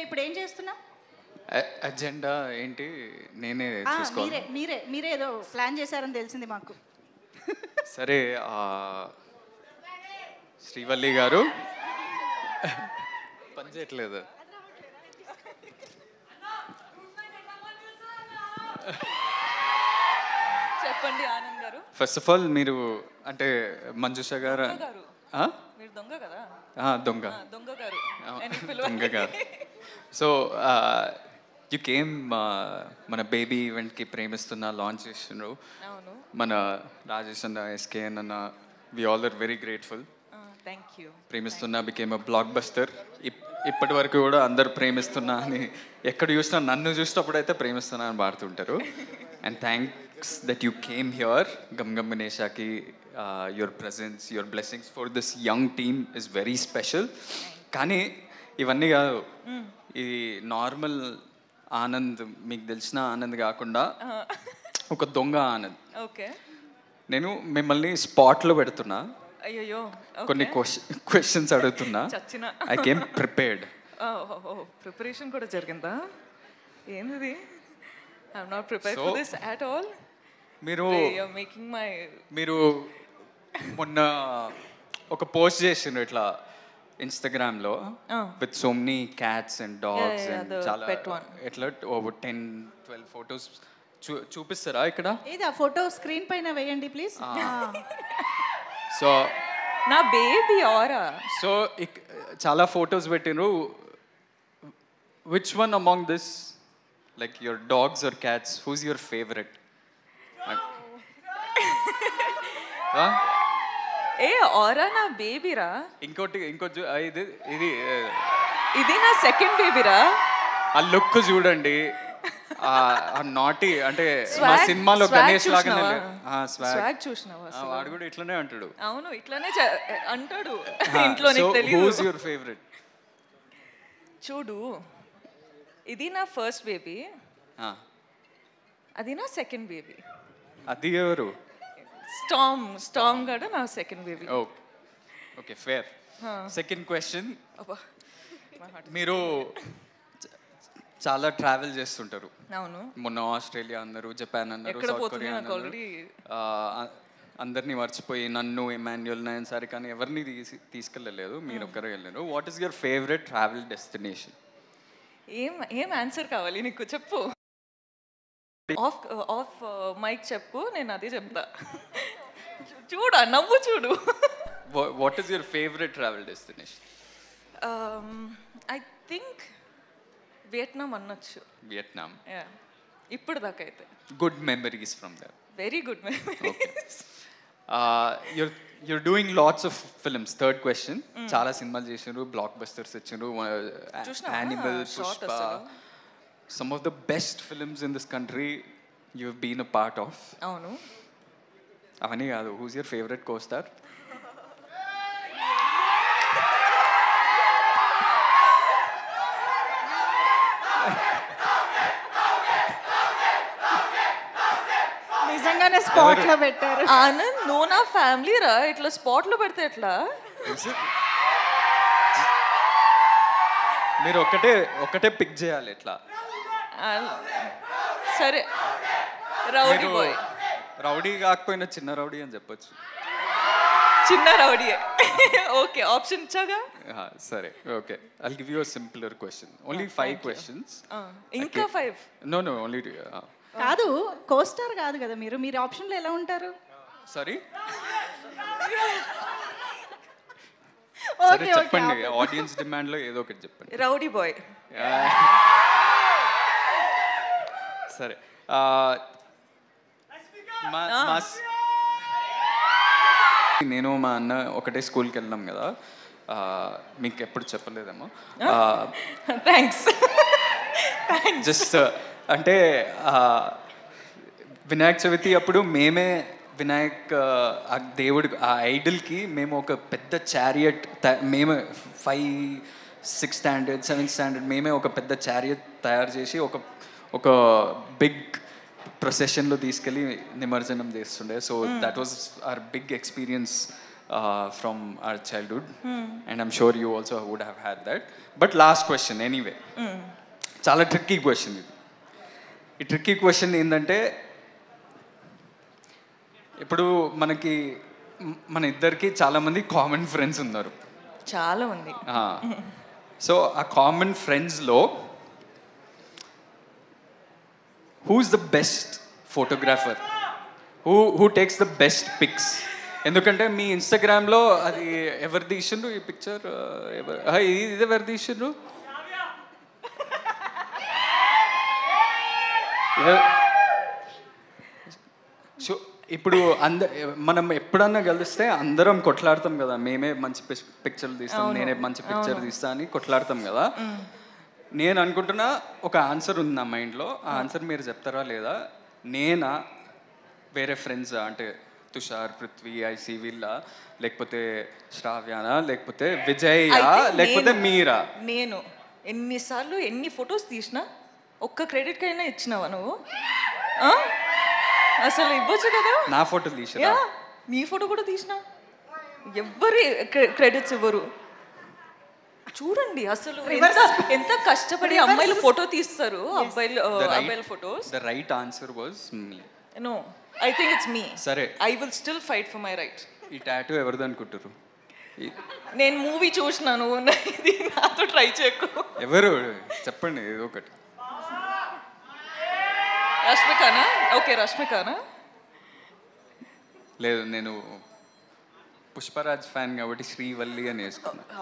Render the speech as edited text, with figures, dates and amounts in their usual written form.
ఇప్పుడు ఏం చేస్తున్నాం? అజెండా ఏంటి నేనే చూసుకోవాలి. మీరే ఏదో ప్లాన్ చేశారని తెలిసింది మాకు. సరే, శ్రీవల్లి గారు పని చేయట్లేదు. చెప్పండి ఆనంద్ గారు. ఫస్ట్ ఆఫ్ ఆల్ మీరు అంటే మంజుష గారు మీరు దొంగ కదా? దొంగ గారు దొంగ గారు. సో యు కేమ్ మన బేబీ ఈవెంట్కి ప్రేమిస్తున్న లాంచ్ చేసినారు. మన రాజేష్ అన్న, ఎస్కేఎన్ అన్న, we all are very grateful. Premistunna became a blockbuster. ఇప్పటి వరకు కూడా అందరు ప్రేమిస్తున్నా అని ఎక్కడ చూసినా, నన్ను చూసినప్పుడు అయితే ప్రేమిస్తున్నా అని పాడుతుంటారు. And thanks that you came here. Gam Gam గణేషాకి your presence, your blessings for this young team is very special. కానీ ఇవన్నీ కాదు, ఈ నార్మల్ ఆనంద్, మీకు తెలిసిన ఆనంద్ కాకుండా ఒక దొంగ ఆనంద్. నేను మిమ్మల్ని స్పాట్లో పెడుతున్నా, అయ్యో కొన్ని క్వశ్చన్స్ అడుగుతున్నా. I came prepared. ప్రిపరేషన్ కూడా జరిగిందా? ఏంది? I'm not prepared for this at all. మీరు మొన్న ఒక పోస్ట్ చేసిండ్రు ఇట్లా ఇన్స్టాగ్రామ్లో with so many cats and dogs and చాలా ఎట్లా 10-12 ఫొటోస్ చూపిస్తారా ఇక్కడ? ఇది ఆ ఫోటో స్క్రీన్ పైన వేయండి ప్లీజ్. సో నా బేబీ ఆరా. సో చాలా ఫొటోస్ పెట్టినరు. Which one among this, like your dogs or cats, whose your favourite? ఏ ఆరా నా బేబీరా. ఇంకోటి ఇది ఇది ఇది నా సెకండ్ బేబీరా. ఆ లుక్ చూడండి, నాటి అంటే మా సినిమాలో గణేష్ లాగానే. స్వాగ్ చూసినావా? వాడు కూడా ఇట్లానే అంటాడు. అవును, ఇట్లానే అంటాడు ఇంట్లో. నీకు తెలియదు. Who's your favourite? చూడు, ఇది నా ఫస్ట్ బేబీ, అది నా సెకండ్ బేబీ. అది ఎవరు? స్టామ్ గడ నా second baby. Okay, fair. Second question, మీరు చాలా ట్రావెల్ చేస్తుంటారు. అవును. మొన్న ఆస్ట్రేలియా అన్నారు, జపాన్ అన్నారు, సౌత్ కొరియా అన్నారు. అందరినీ మర్చిపోయి నన్ను, ఎమాన్యుయల్, నయన్ సారి కానీ ఎవరిని తీసుకెళ్ళలేదు, మీరు ఒక్కరే వెళ్ళారు. What is your favourite travel destination? ఏం ఆన్సర్ కావాలి నీకు? చెప్పు. ఆఫ్ మైక్ చెప్పు, నేను అదే చెప్తా. చూడు, నవ్వు చూడు. What is your favourite travel destination? I think Vietnam అనొచ్చు. వియట్నాం. ఇప్పుడు దాకా అయితే good memories from there. Very good memories. you're doing lots of films. Third question, చాలా సినిమాలు చేసినారు, బ్లాక్ బస్టర్స్ ఇచ్చినారు, animal, Pushpa, some of the best films in this country you've been a part of. అవును. అవన్నీ కాదు, who's your favorite co-star? నిజంగానే spot లో పెట్టారు. ఆనంద్, నువ్వు నా ఫ్యామిలీ రా, ఇట్లా స్పాట్ లో పెడితే ఎట్లా? మీరు ఒకటే పిక్ చేయాలి ఎట్లా. సరే, రౌడీ బాయ్. రౌడీ కాకపోయినా చిన్న రౌడీ అని చెప్పొచ్చు. చిన్న రౌడీ. ఓకే, ఆప్షన్ ఇచ్చాగా. సరే, okay. I'll give you a simpler question. Only 5 questions. ఇంకా 5? No, only కాదు, కోస్టార్ కాదు కదా మీరు. మీరు ఆప్షన్లో ఎలా ఉంటారు? సారీ, ఓకే, చెప్పండి. ఆడియన్స్ డిమాండ్ లో ఏదో ఒకటి చెప్పండి. Rowdy boy. సరే, నేను మా అన్న ఒకటే స్కూల్కి వెళ్ళినాం కదా, మీకు ఎప్పుడు చెప్పలేదేమో. థ్యాంక్స్. జస్ట్ అంటే వినాయక చవితి అప్పుడు మేమే వినాయక్ ఆ దేవుడు, ఆ ఐడల్కి మేము ఒక పెద్ద చారియట్, మేము 5, 6 స్టాండర్డ్ 7th స్టాండర్డ్ మేమే ఒక పెద్ద చారియట్ తయారు చేసి ఒక బిగ్ ప్రొసెషన్లో తీసుకెళ్ళి నిమజ్జనం చేస్తుండే. So that was our big experience from our childhood and I'm sure you also would have had that. But last question anyway, చాలా ట్రిక్కీ క్వశ్చన్ ఇది. ఈ ట్రిక్కీ క్వశ్చన్ ఏంటంటే, ఇప్పుడు మనకి మన ఇద్దరికి చాలామంది కామన్ ఫ్రెండ్స్ ఉన్నారు. చాలా ఉంది. సో ఆ కామన్ ఫ్రెండ్స్లో who's the best photographer, who takes the best pics? ఎందుకంటే మీ ఇన్స్టాగ్రామ్లో అది ఎవరు తీసిండ్రు ఈ పిక్చర్, ఇది ఎవరు తీసిండ్రు? సో ఇప్పుడు మనం ఎప్పుడన్నా కలిస్తే అందరం కొట్లాడతాం కదా, మేమే మంచి పిక్చర్లు తీస్తాం, నేనే మంచి పిక్చర్ తీస్తా అని కొట్లాడతాం కదా. నేను అనుకుంటున్నా ఒక ఆన్సర్ ఉంది నా మైండ్లో, ఆ ఆన్సర్ మీరు చెప్తారా లేదా? నేనా, వేరే ఫ్రెండ్స్ అంటే తుషార్, పృథ్వీ, ఐసి వీళ్ళ, లేకపోతే శ్రావ్యానా, లేకపోతే విజయ్, లేకపోతే మీరా? నేను ఎన్నిసార్లు ఎన్ని ఫొటోస్ తీసినా ఒక్క క్రెడిట్ కైనా ఇచ్చినావా నువ్వు? అసలు ఇవ్వచ్చు కదా. నా ఫోటో తీసినా, నీ ఫోటో కూడా తీసినా, ఎవ్వరి క్రెడిట్స్ ఇవ్వరు. చూడండి అసలు ఎంత కష్టపడి అమ్మాయిలు ఫోటో తీస్తారు, అబ్బాయిల photos. The right answer was me. No, I think it's me. సరే, I will still fight for my right. ఈ టాటూ ఎవరిది అనుకుంటారు? నేను మూవీ చూసినాను, ఇది నాతో ట్రై చేయకు. ఎవరు చెప్పండి ఏదో ఒకటి. రష్మికానా? ఓకే, రష్మికానా? లేదు, నేను పుష్పరాజ్ ఫ్యాన్ కాబట్టి శ్రీవల్లి అని వేసుకున్నాను.